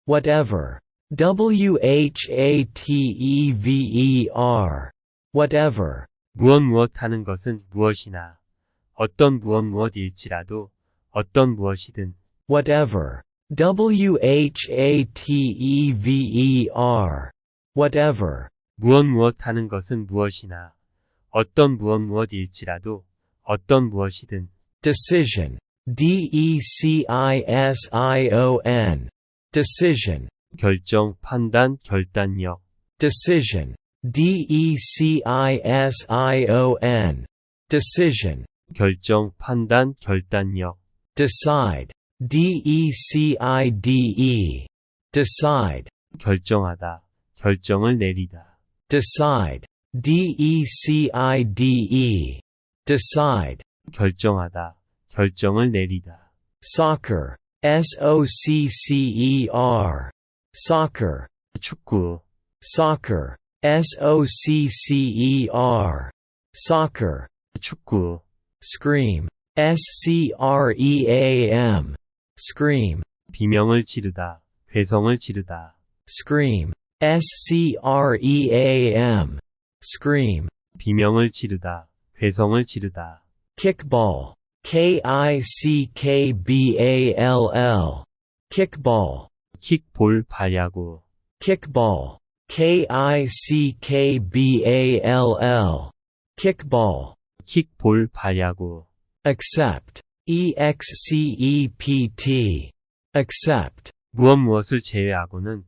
Whatever. whatever. Whatever. 무엇 하는 것은 무엇이나 어떤 무엇일지라도 어떤 무엇이든 Whatever. whatever. Whatever. 무엇 하는 것은 무엇이나 어떤 무엇일지라도 어떤 무엇이든 Decision. decision. Decision. 결정, 판단, 결단력 Decision. decision. Decision. 결정, 판단, 결단력 Decide. decide. Decide. 결정하다, 결정을 내리다 Decide. decide. Decide. 결정하다, 결정을 내리다 Soccer. soccer. Soccer. 축구, Soccer. soccer. Soccer. 축구, Scream. scream. Scream. 비명을 지르다, 괴성을 지르다 Scream. scream. Scream. 비명을 지르다, 괴성을 지르다 Kickball. kickball. Kickball. 킥볼, 발야구 Kickball. kickball. Kickball. 킥볼, 발야구 Accept. except. Accept. 무엇을 제외하고는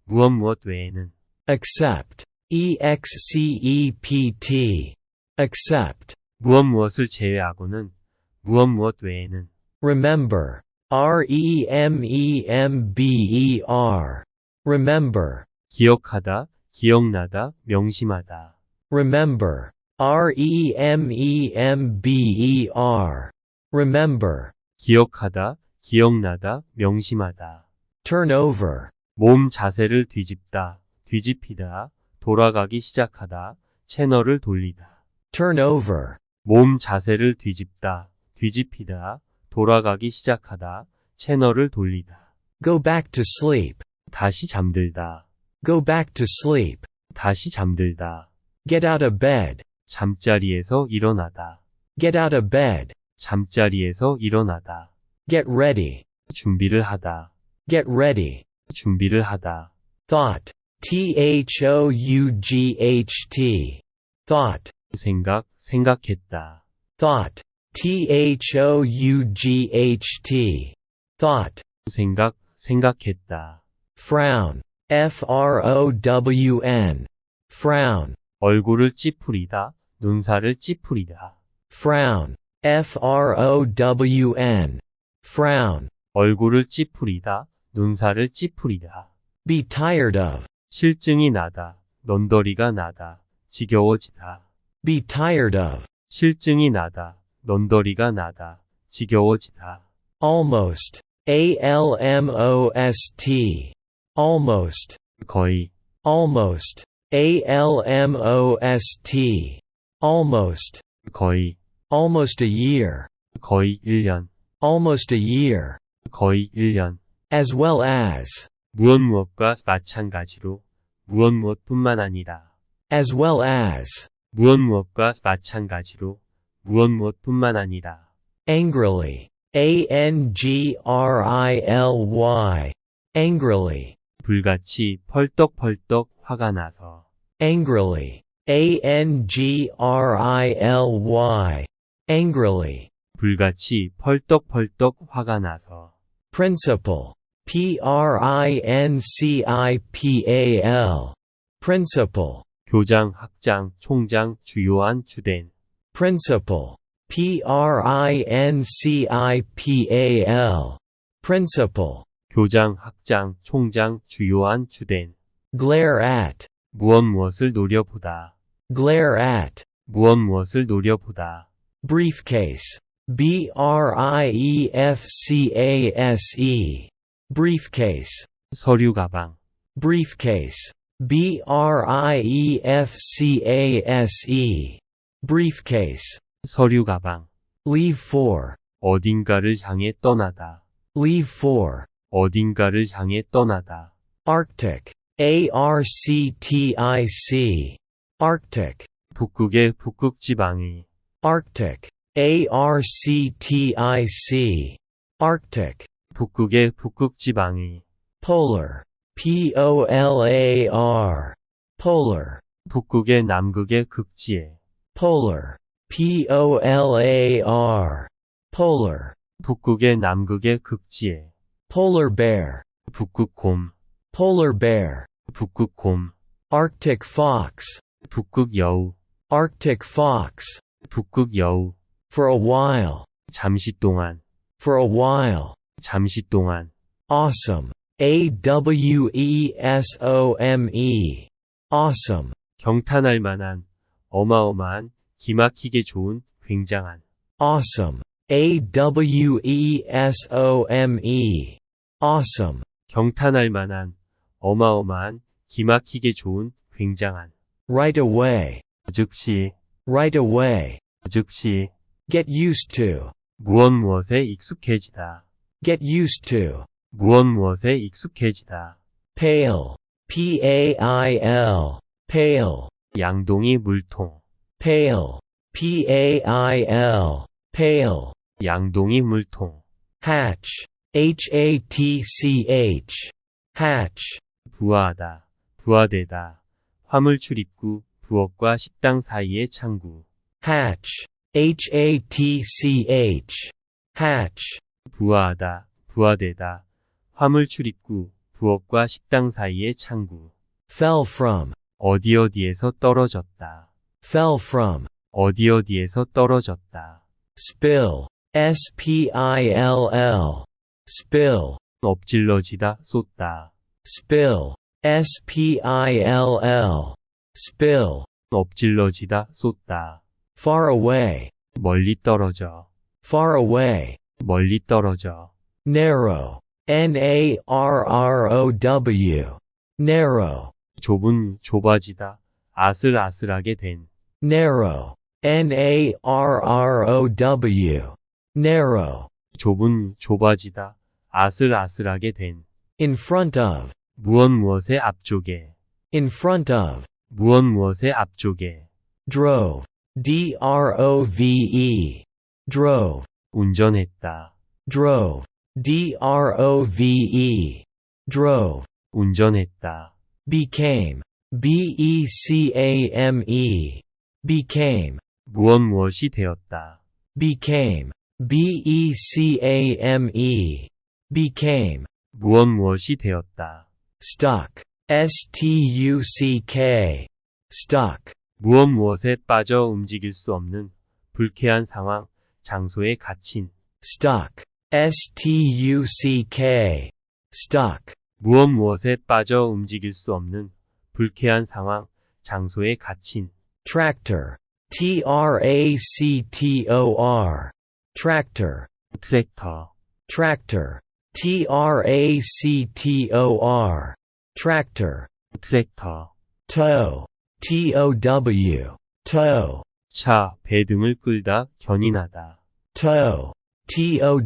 무엇 외에는 Accept. except. Accept. 무엇을 제외하고는 무엇 외에는 Remember. remember. Remember. 기억하다, 기억나다, 명심하다 Remember. remember. Remember. 기억하다, 기억나다, 명심하다 Turnover. 몸 자세를 뒤집다, 뒤집히다, 돌아가기 시작하다, 채널을 돌리다 Turnover. 몸 자세를 뒤집다, 뒤집히다, 돌아가기 시작하다, 채널을 돌리다 Go back to sleep. 다시 잠들다, Go back to sleep. 다시 잠들다 Get out of bed. 잠자리에서 일어나다, Get out of bed. 잠자리에서 일어나다 Get ready. 준비를 하다, Get ready. 준비를 하다 Thought. thought. Thought. 생각, 생각했다 Thought. thought. Thought. 생각, 생각했다 Frown. frown. Frown. 얼굴을 찌푸리다, 눈살을 찌푸리다 Frown. frown. Frown. 얼굴을 찌푸리다, 눈살을 찌푸리다 Be tired of. 실증이 나다, 넌더리가 나다, 지겨워지다 Be tired of. 실증이 나다, 넌더리가 나다, 지겨워지다 Almost. almost. Almost. 거의, Almost. almost. Almost. 거의, Almost a year. 거의 1년, Almost a year. 거의 1년 As well as. 무엇과 마찬가지로 무엇뿐만 아니라 As well as. 무엇과 마찬가지로 무엇뿐만 아니라 Angrily. angrily. Angrily. 불같이 펄떡펄떡 화가 나서 Angrily. angrily. Angrily. 불같이 펄떡펄떡 화가 나서 Principal. principal. Principal. 교장, 학장, 총장, 주요한 주된 Principal. principal. Principal. 교장, 학장, 총장, 주요한 주된 Glare at. 무엇을 노려보다 Glare at. 무엇을 노려보다 Briefcase. briefcase. Briefcase. 서류 가방 Briefcase. briefcase. Briefcase. 서류 가방 Leave for. 어딘가를 향해 떠나다 Leave for. 어딘가를 향해 떠나다. Arctic. Arctic. Arctic. 북극의 북극 지방이. Arctic. Arctic. Arctic. 북극의 북극 지방이. Polar. Polar. Polar. 북극의 남극의 극지에. Polar. Polar. Polar. 북극의 남극의 극지에. Polar bear. 북극곰. Polar bear. 북극곰. Arctic fox. 북극여우. Arctic fox. 북극여우. For a while. 잠시 동안. For a while. 잠시 동안. Awesome. Awesome. Awesome. 경탄할 만한, 어마어마한, 기막히게 좋은, 굉장한. Awesome. Awesome. Awesome. 경탄할 만한, 어마어마한, 기막히게 좋은, 굉장한. Right away. 즉시, Right away. 즉시. Get used to. 무엇에 익숙해지다. Get used to. 무엇에 익숙해지다. Pale. Pale. Pale. 양동이 물통. Pale. Pale. Pale. 양동이 물통. Hatch. Hatch. Hatch. 부화하다, 부화되다. 화물 출입구, 부엌과 식당 사이의 창구. Hatch. Hatch. Hatch. 부화하다, 부화되다. 화물 출입구, 부엌과 식당 사이의 창구. Fell from. 어디어디에서 떨어졌다. Fell from. 어디어디에서 떨어졌다. Spill. Spill. Spill. 엎질러지다, 쏟다. Spill. Spill. Spill. 엎질러지다, 쏟다. Far away. 멀리 떨어져. Far away. 멀리 떨어져. Narrow. Narrow. Narrow. 좁은, 좁아지다. 아슬아슬하게 된. Narrow. Narrow. Narrow. 좁은, 좁아지다. 아슬아슬하게 된. In front of. 무엇의 앞쪽에. In front of. 무엇의 앞쪽에. Drove. Drove. Drove. 운전했다. Drove. Drove. Drove. 운전했다. Became. Became. Became. 무엇이 되었다. Became. Became. Became. 무엇이 되었다. Stuck. Stuck. Stuck. 무엇에 빠져 움직일 수 없는 불쾌한 상황, 장소에 갇힌. Stuck. Stuck. Stuck. 무엇에 빠져 움직일 수 없는 불쾌한 상황, 장소에 갇힌. Tractor. Tractor. Tractor. 트랙터. Tractor. Tractor. Tractor. 트랙터. Tow. Tow. Tow. 차, 배 등을 끌다, 견인하다. Tow. Tow.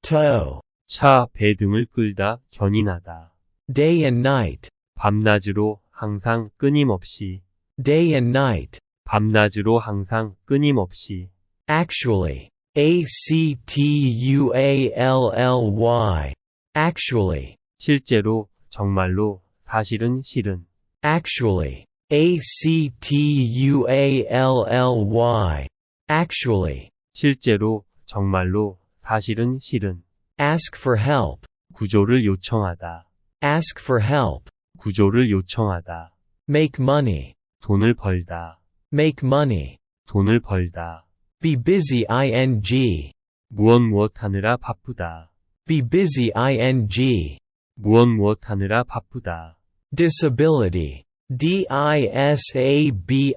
Tow. 차, 배 등을 끌다, 견인하다. Day and night. 밤낮으로 항상 끊임없이. Day and night. 밤낮으로 항상 끊임없이. Actually. Actually. Actually. 실제로, 정말로, 사실은 실은. Actually. Actually. Actually. 실제로, 정말로, 사실은 실은. Ask for help. 구조를 요청하다. Ask for help. 구조를 요청하다. Make money. 돈을 벌다. Make money. 돈을 벌다. Be busy ing. 무엇 하느라 바쁘다. Be busy ing. 무엇 하느라 바쁘다. Disability. Disability.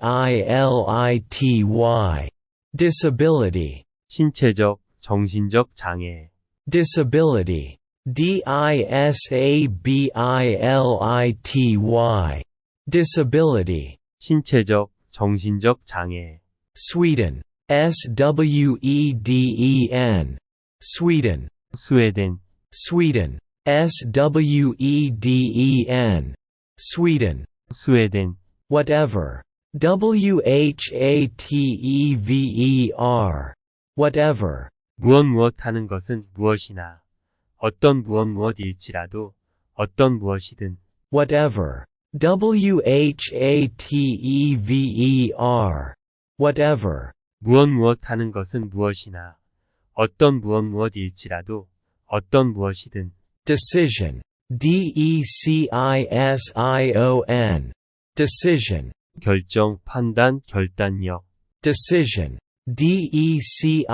Disability. 신체적, 정신적 장애. Disability. Disability. Disability. 신체적, 정신적 장애. Sweden. Sweden. Sweden. 스웨덴, Sweden. Sweden. Sweden. 스웨덴. Whatever. Whatever. Whatever. 무엇 하는 것은 무엇이나 어떤 무엇일지라도 어떤 무엇이든 Whatever. Whatever. Whatever. 무엇 하는 것은 무엇이나 어떤 무엇일지라도 어떤 무엇이든 Decision. Decision. Decision. 결정, 판단, 결단력 Decision. Decision.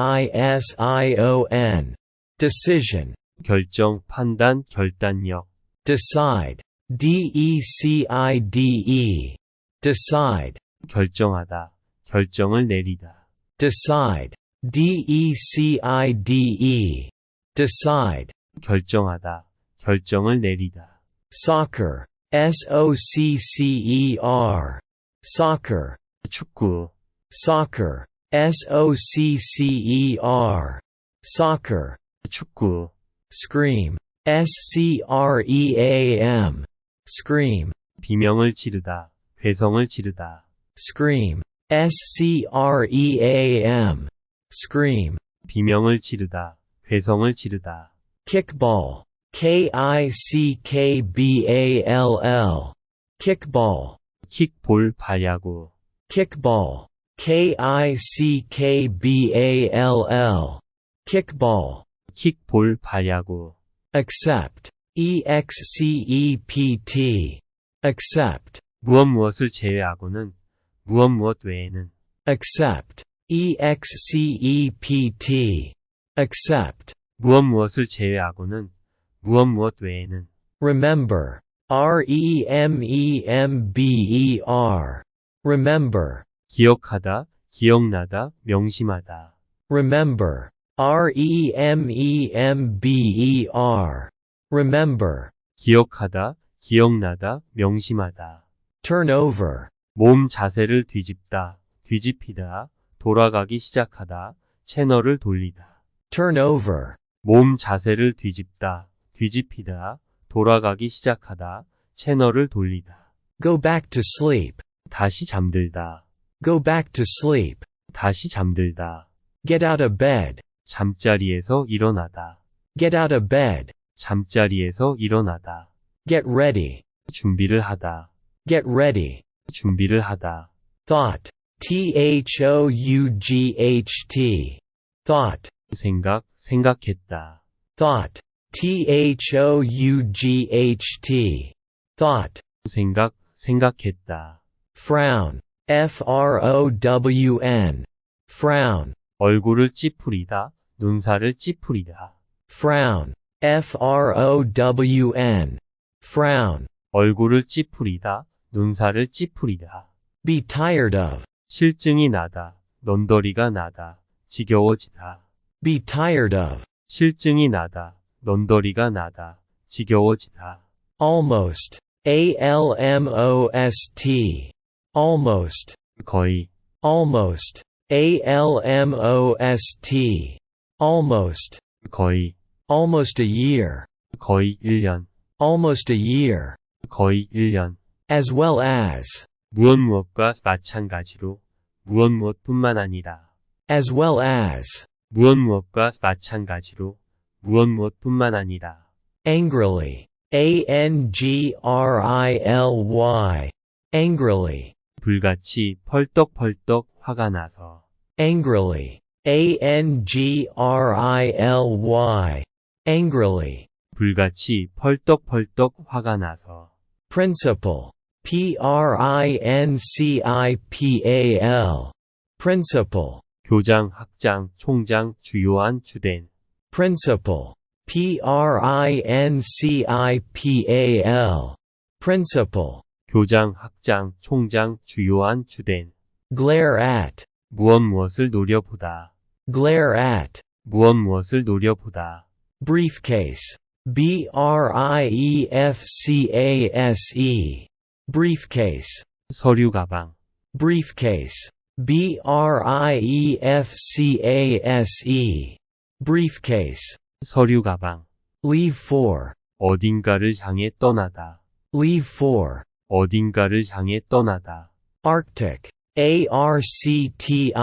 Decision. 결정, 판단, 결단력 Decide. Decide. Decide. 결정하다, 결정을 내리다 Decide. Decide. Decide. 결정하다, 결정을 내리다 Soccer. Soccer. Soccer. 축구, Soccer. Soccer. Soccer. 축구 Scream. Scream. Scream. 비명을 지르다, 괴성을 지르다 Scream. Scream. Scream. 비명을 지르다, 괴성을 지르다 Kickball. Kickball. Kickball. 킥볼, 발야구 Kickball. Kickball. Kickball. 킥볼, 발야구 Accept. Except. Accept. 무엇을 제외하고는 무엇 외에는 Accept. Except. Accept. 무엇을 제외하고는 무엇 외에는 Remember. Remember. Remember. 기억하다, 기억나다, 명심하다 Remember. Remember. Remember. 기억하다, 기억나다, 명심하다 Turnover. 몸 자세를 뒤집다, 뒤집히다, 돌아가기 시작하다, 채널을 돌리다 Turnover. 몸 자세를 뒤집다, 뒤집히다, 돌아가기 시작하다, 채널을 돌리다 Go back to sleep. 다시 잠들다, Go back to sleep. 다시 잠들다 Get out of bed. 잠자리에서 일어나다, Get out of bed. 잠자리에서 일어나다 Get ready. 준비를 하다, Get ready. 준비를 하다 Thought. Thought. Thought. 생각, 생각했다 Thought. Thought. Thought. 생각, 생각했다 Frown. Frown. Frown. 얼굴을 찌푸리다, 눈살을 찌푸리다 Frown. Frown. Frown. 얼굴을 찌푸리다, 눈살을 찌푸리다 Be tired of. 실증이 나다, 넌더리가 나다, 지겨워지다 Be tired of. 실증이 나다, 넌더리가 나다, 지겨워지다 Almost. Almost. Almost. 거의, Almost. Almost. Almost. 거의, Almost a year. 거의 1년, Almost a year. 거의 1년 As well as. 무엇과 마찬가지로 무엇뿐만 아니라 As well as. 무엇과 마찬가지로 무엇뿐만 아니라 Angrily. Angrily. Angrily. 불같이 펄떡펄떡 화가 나서 Angrily. Angrily. Angrily. 불같이 펄떡펄떡 화가 나서 Principal. Principal. Principal. 교장, 학장, 총장, 주요한 주된 Principal. Principal. Principal. 교장, 학장, 총장, 주요한 주된 Glare at. 무엇을 노려보다 Glare at. 무엇을 노려보다 Briefcase. Briefcase. Briefcase. 서류 가방 Briefcase. Briefcase. Briefcase. 서류 가방 Leave for. 어딘가를 향해 떠나다. Leave for. 어딘가를 향해 떠나다. Arctic. Arctic.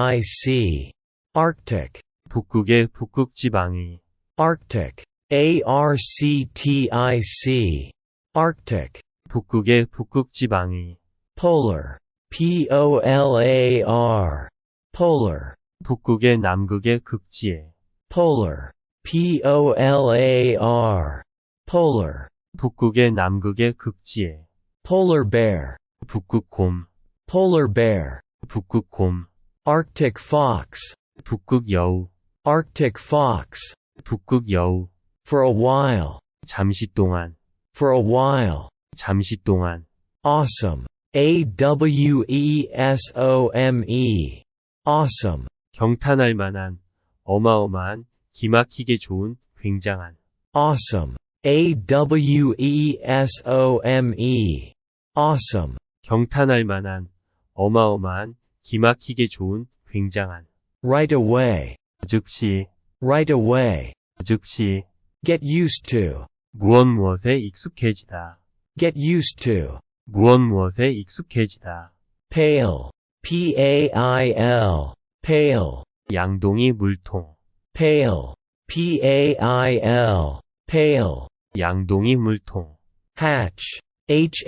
Arctic. 북극의 북극지방이. Arctic. Arctic. Arctic. 북극의 북극지방이. Polar. Polar. Polar. 북극의 남극의 극지에. Polar. Polar. Polar. 북극의 남극의 극지에. Polar bear. 북극곰. Polar bear. 북극곰. Arctic fox. 북극여우. Arctic fox. 북극여우. For a while. 잠시 동안. For a while. 잠시 동안. Awesome. Awesome. Awesome. 경탄할 만한, 어마어마한, 기막히게 좋은, 굉장한. Awesome. Awesome. Awesome. 경탄할 만한, 어마어마한, 기막히게 좋은, 굉장한. Right away. 즉시, Right away. 즉시. Get used to. 무엇무엇에 익숙해지다. Get used to. 무엇무엇에 익숙해지다. Pale. Pale. Pale. 양동이 물통. Pale. Pale. Pale. 양동이 물통. Hatch. Hatch.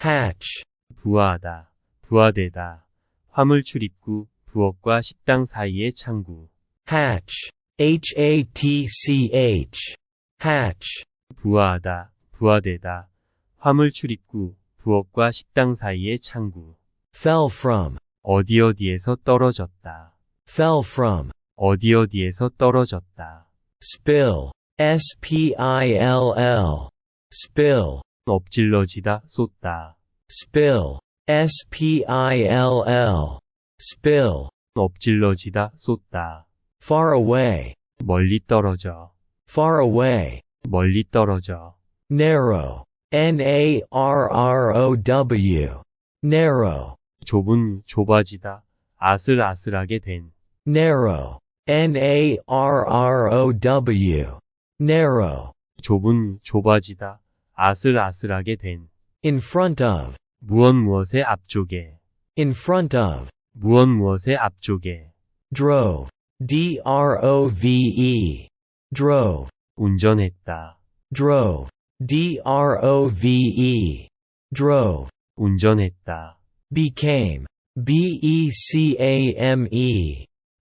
Hatch. 부화하다, 부화되다. 화물 출입구, 부엌과 식당 사이의 창구. Hatch. Hatch. Hatch. 부화하다, 부화되다. 화물 출입구, 부엌과 식당 사이의 창구. Fell from. 어디어디에서 떨어졌다. Fell from. 어디어디에서 떨어졌다. Spill. Spill. Spill. 엎질러지다, 쏟다. Spill. Spill. Spill. 엎질러지다, 쏟다. Far away. 멀리 떨어져. Far away. 멀리 떨어져. Narrow. Narrow. Narrow. 좁은, 좁아지다. 아슬아슬하게 된. Narrow. Narrow. Narrow. 좁은, 좁아지다. 아슬아슬하게 된. In front of. 무엇무엇의 앞쪽에. In front of. 무엇무엇의 앞쪽에. Drove. Drove. Drove. 운전했다. Drove. Drove. Drove. 운전했다. Became. Became.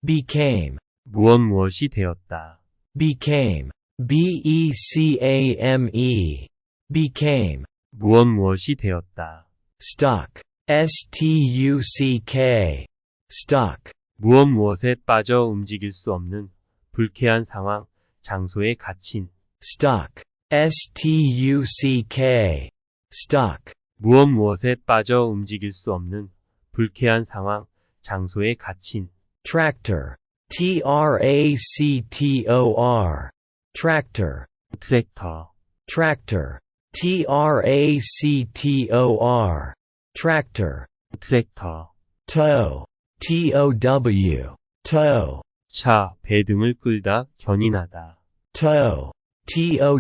Became. 무엇무엇이 되었다. Became. Became. Became. 무엇무엇이 되었다. Stuck. Stuck. Stuck. 무엇무엇에 빠져 움직일 수 없는 불쾌한 상황, 장소에 갇힌. Stuck. Stuck. Stuck. 무엇무엇에 빠져 움직일 수 없는 불쾌한 상황, 장소에 갇힌. Tractor. Tractor. Tractor. 트랙터. Tractor. Tractor. Tractor. 트랙터. Tow. Tow. Tow. 차, 배 등을 끌다, 견인하다. Tow. Tow.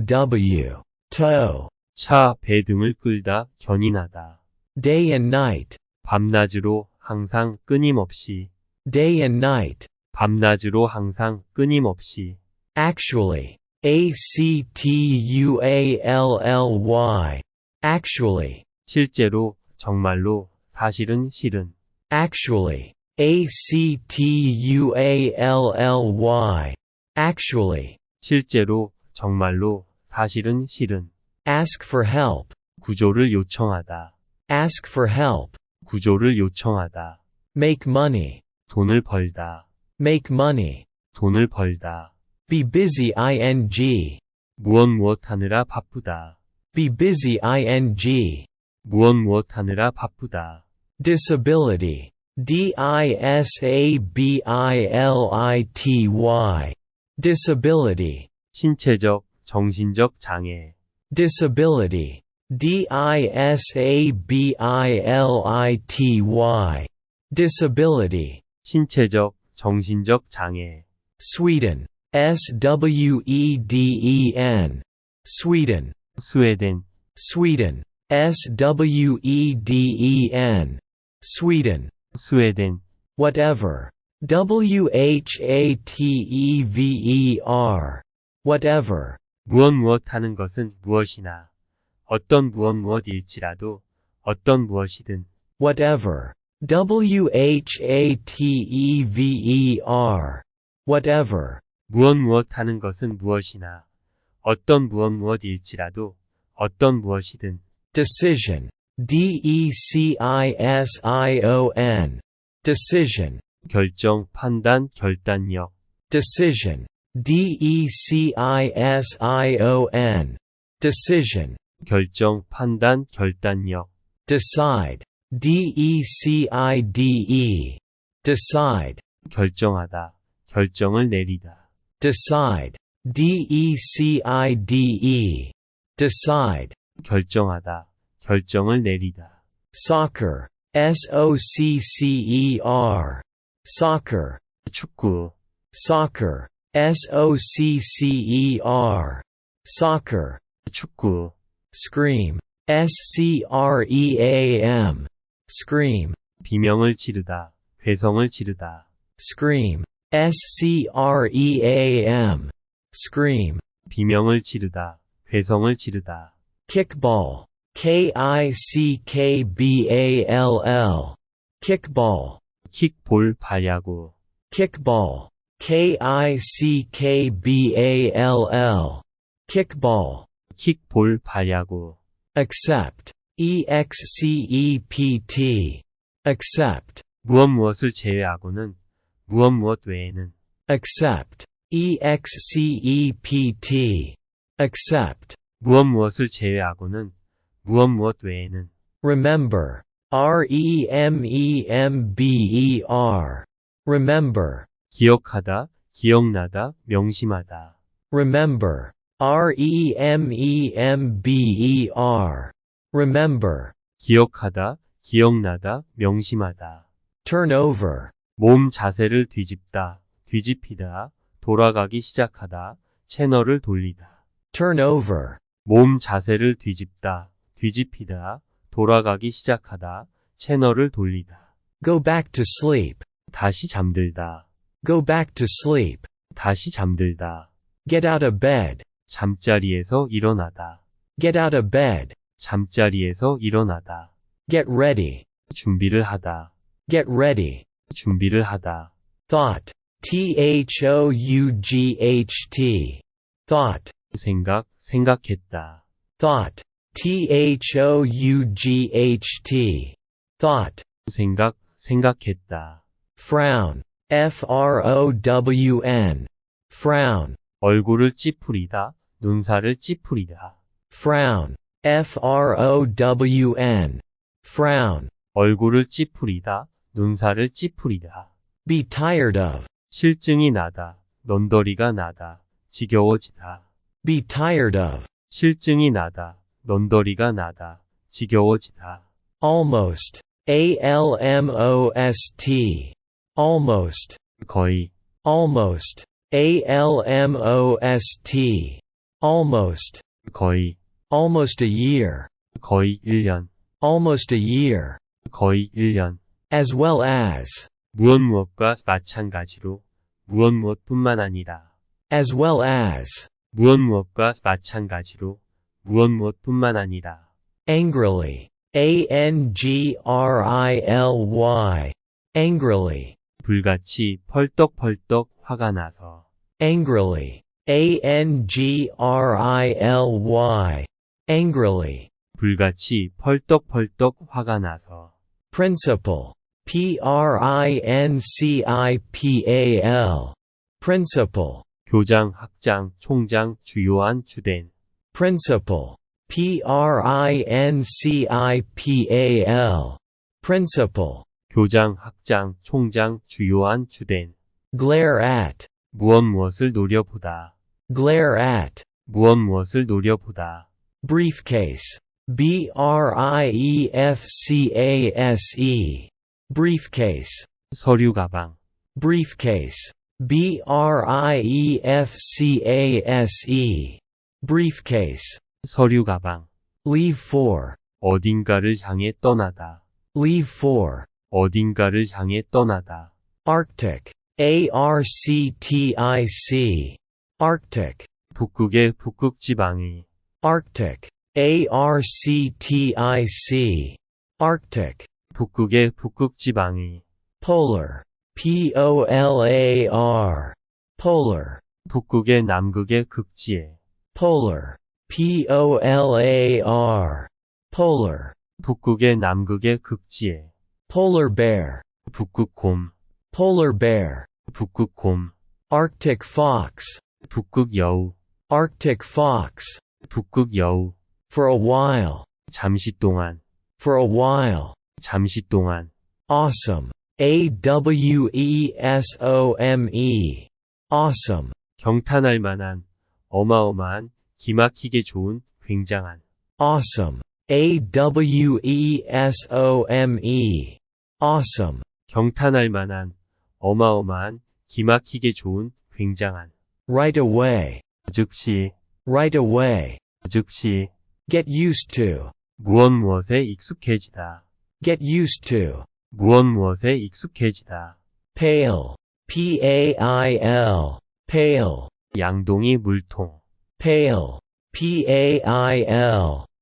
Tow. 차, 배 등을 끌다, 견인하다. Day and night. 밤낮으로 항상 끊임없이. Day and night. 밤낮으로 항상 끊임없이. Actually. Actually. Actually. 실제로, 정말로, 사실은 실은. Actually. Actually. Actually. 실제로, 정말로, 사실은 실은. Ask for help. 구조를 요청하다. Ask for help. 구조를 요청하다. Make money. 돈을 벌다. Make money. 돈을 벌다. Be busy ing. 무엇 하느라 바쁘다. Be busy ing. 무엇 하느라 바쁘다. Disability. Disability. Disability. 신체적, 정신적 장애. Disability. Disability. Disability. 신체적, 정신적 장애. Sweden. Sweden, Sweden, 스웨덴, Sweden, Sweden, Sweden, 스웨덴, whatever, whatever, whatever, 무엇 하는 것은 무엇이나, 어떤 무엇일지라도, 어떤 무엇이든, whatever, whatever, 무엇 하는 것은 무엇이나, 어떤 무엇일지라도, 어떤 무엇이든, decision, decision, decision, 결정, 판단, 결단력, decision, decision, decision, 결정, 판단, 결단력, decide, decide, decide, 결정하다, 결정을 내리다, decide, decide, decide, 결정하다, 결정을 내리다, soccer, soccer, soccer, 축구, soccer, soccer, soccer, 축구, scream, scream, scream, 비명을 지르다, 괴성을 지르다, scream, scream, scream, 비명을 지르다, 괴성을 지르다, kickball, kickball, kickball, 킥볼 발야구, kickball, kickball, 킥볼 발야구, accept, except, accept, 무엇을 제외하고는, 무엇 외에는, accept, except, accept, 무엇을 제외하고는, 무엇 외에는, remember, remember, remember, 기억하다, 기억나다, 명심하다, remember, remember, remember, 기억하다, 기억나다, 명심하다, turnover, 몸 자세를 뒤집다, 뒤집히다, 돌아가기 시작하다, 채널을 돌리다, turnover, 몸 자세를 뒤집다, 뒤집히다, 돌아가기 시작하다, 채널을 돌리다, go back to sleep, 다시 잠들다, go back to sleep, 다시 잠들다, get out of bed, 잠자리에서 일어나다, get out of bed, 잠자리에서 일어나다, get ready, 준비를 하다, get ready, 준비를 하다, thought, thought, thought, 생각, 생각했다, thought, thought, 생각, 생각했다, frown, frown, frown, 얼굴을 찌푸리다, 눈살을 찌푸리다, frown, frown, frown, 얼굴을 찌푸리다, 눈살을 찌푸리다, be tired of, 실증이 나다, 넌더리가 나다, 지겨워지다, be tired of, 실증이 나다, 넌더리가 나다, 지겨워지다, almost, almost, almost, 거의, almost, almost, almost, 거의, almost a year, 거의 1년, almost a year, 거의 1년, as well as, 무엇과 마찬가지로, 무엇뿐만 아니라, as well as, 무엇과 마찬가지로, 무엇뿐만 아니라, angrily, angrily, angrily, 불같이 펄떡펄떡 화가 나서, angrily, angrily, angrily, 불같이 펄떡펄떡 화가 나서, principal, principal, principal, 교장, 학장, 총장, 주요한 주된, principal, principal, principal, 교장, 학장, 총장, 주요한 주된, glare at, 무엇을 노려보다, glare at, 무엇을 노려보다, briefcase, briefcase, briefcase, 서류 가방, briefcase, briefcase. Briefcase. 서류 가방. Leave for. 어딘가를 향해 떠나다. Leave for. 어딘가를 향해 떠나다. Arctic. Arctic. Arctic. 북극의 북극 지방이. Arctic. Arctic. Arctic. 북극의 북극 지방이. Polar. Polar. Polar. 북극의 남극의 극지에. Polar. Polar. Polar. 북극의 남극의 극지에. Polar bear. 북극곰. Polar bear. 북극곰. Arctic fox. 북극 여우. Arctic fox. 북극 여우. For a while. 잠시 동안. For a while. 잠시 동안. Awesome. Awesome. Awesome. 경탄할 만한, 어마어마한, 기막히게 좋은, 굉장한. Awesome. Awesome. Awesome. 경탄할 만한, 어마어마한, 기막히게 좋은, 굉장한. Right away. 즉시, Right away. 즉시. Get used to. 무엇무엇에 익숙해지다. Get used to. 무엇무엇에 익숙해지다. Pale. Pale. Pale. 양동이 물통. Pale. Pale.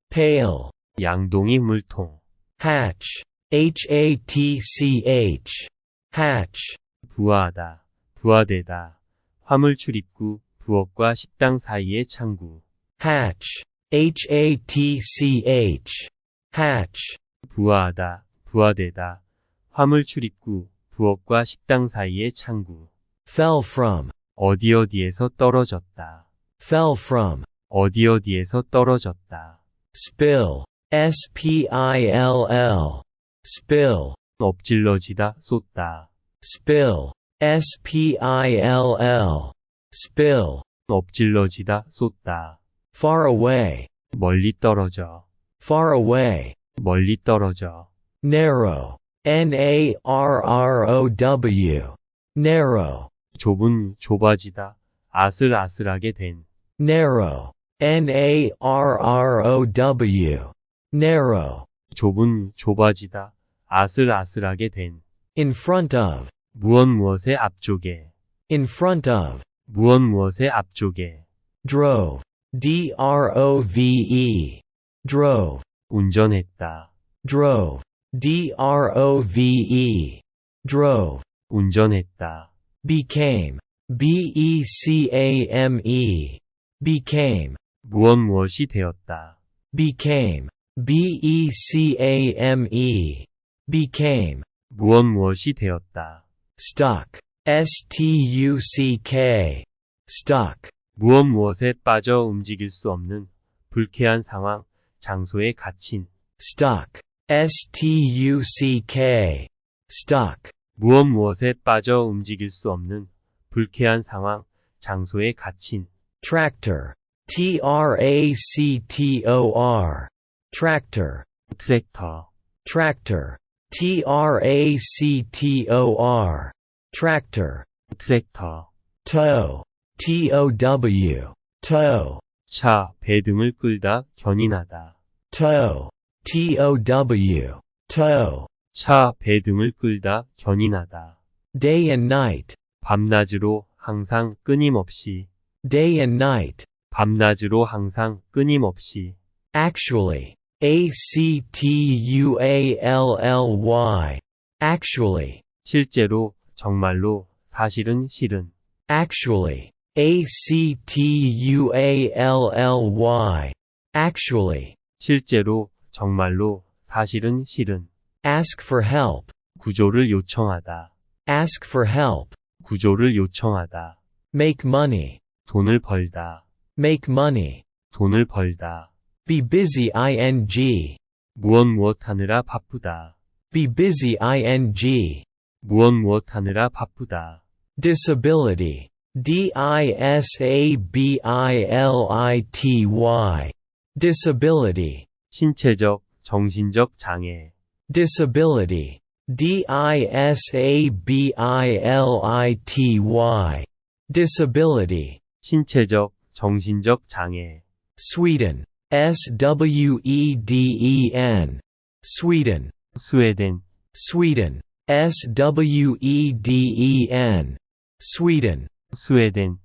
Pale. 양동이 물통. Hatch. Hatch. Hatch. 부화하다, 부화되다. 화물 출입구, 부엌과 식당 사이의 창구. Hatch. Hatch. Hatch. 부화하다, 부화되다. 화물 출입구, 부엌과 식당 사이의 창구. Fell from. 어디어디에서 떨어졌다. Fell from. 어디어디에서 떨어졌다. Spill. Spill. Spill. 엎질러지다, 쏟다. Spill. Spill. Spill. 엎질러지다, 쏟다. Far away. 멀리 떨어져. Far away. 멀리 떨어져. Narrow. Narrow. Narrow. 좁은, 좁아지다. 아슬아슬하게 된. Narrow. Narrow. Narrow. 좁은, 좁아지다. 아슬아슬하게 된. In front of. 무엇무엇의 앞쪽에. In front of. 무엇무엇의 앞쪽에. Drove. Drove. Drove. 운전했다. Drove. Drove. Drove. 운전했다. Became. Became. Became. 무엇무엇이 되었다. Became. Became. Became. 무엇무엇이 되었다. Stuck. Stuck. Stuck. 무엇무엇에 빠져 움직일 수 없는 불쾌한 상황, 장소에 갇힌. Stuck. Stuck. Stuck. 무엇무엇에 빠져 움직일 수 없는 불쾌한 상황, 장소에 갇힌. Tractor. Tractor. Tractor. 트랙터. Tractor. Tractor. Tractor. 트랙터. Tow. Tow. Tow. 차, 배 등을 끌다, 견인하다. Tow. Tow. Tow. 차, 배 등을 끌다, 견인하다. Day and night. 밤낮으로 항상 끊임없이. Day and night. 밤낮으로 항상 끊임없이. Actually. Actually. Actually. 실제로, 정말로, 사실은 실은. Actually. Actually. Actually. 실제로, 정말로, 사실은 실은. Ask for help. 구조를 요청하다. Ask for help. 구조를 요청하다. Make money. 돈을 벌다. Make money. 돈을 벌다. Be busy ing. 무엇 하느라 바쁘다. Be busy ing. 무엇 하느라 바쁘다. Disability. Disability. Disability. 신체적, 정신적 장애. Disability. disability. Disability. 신체적, 정신적 장애. Sweden. Sweden. Sweden. 스웨덴. Sweden. Sweden. Sweden. 스웨덴.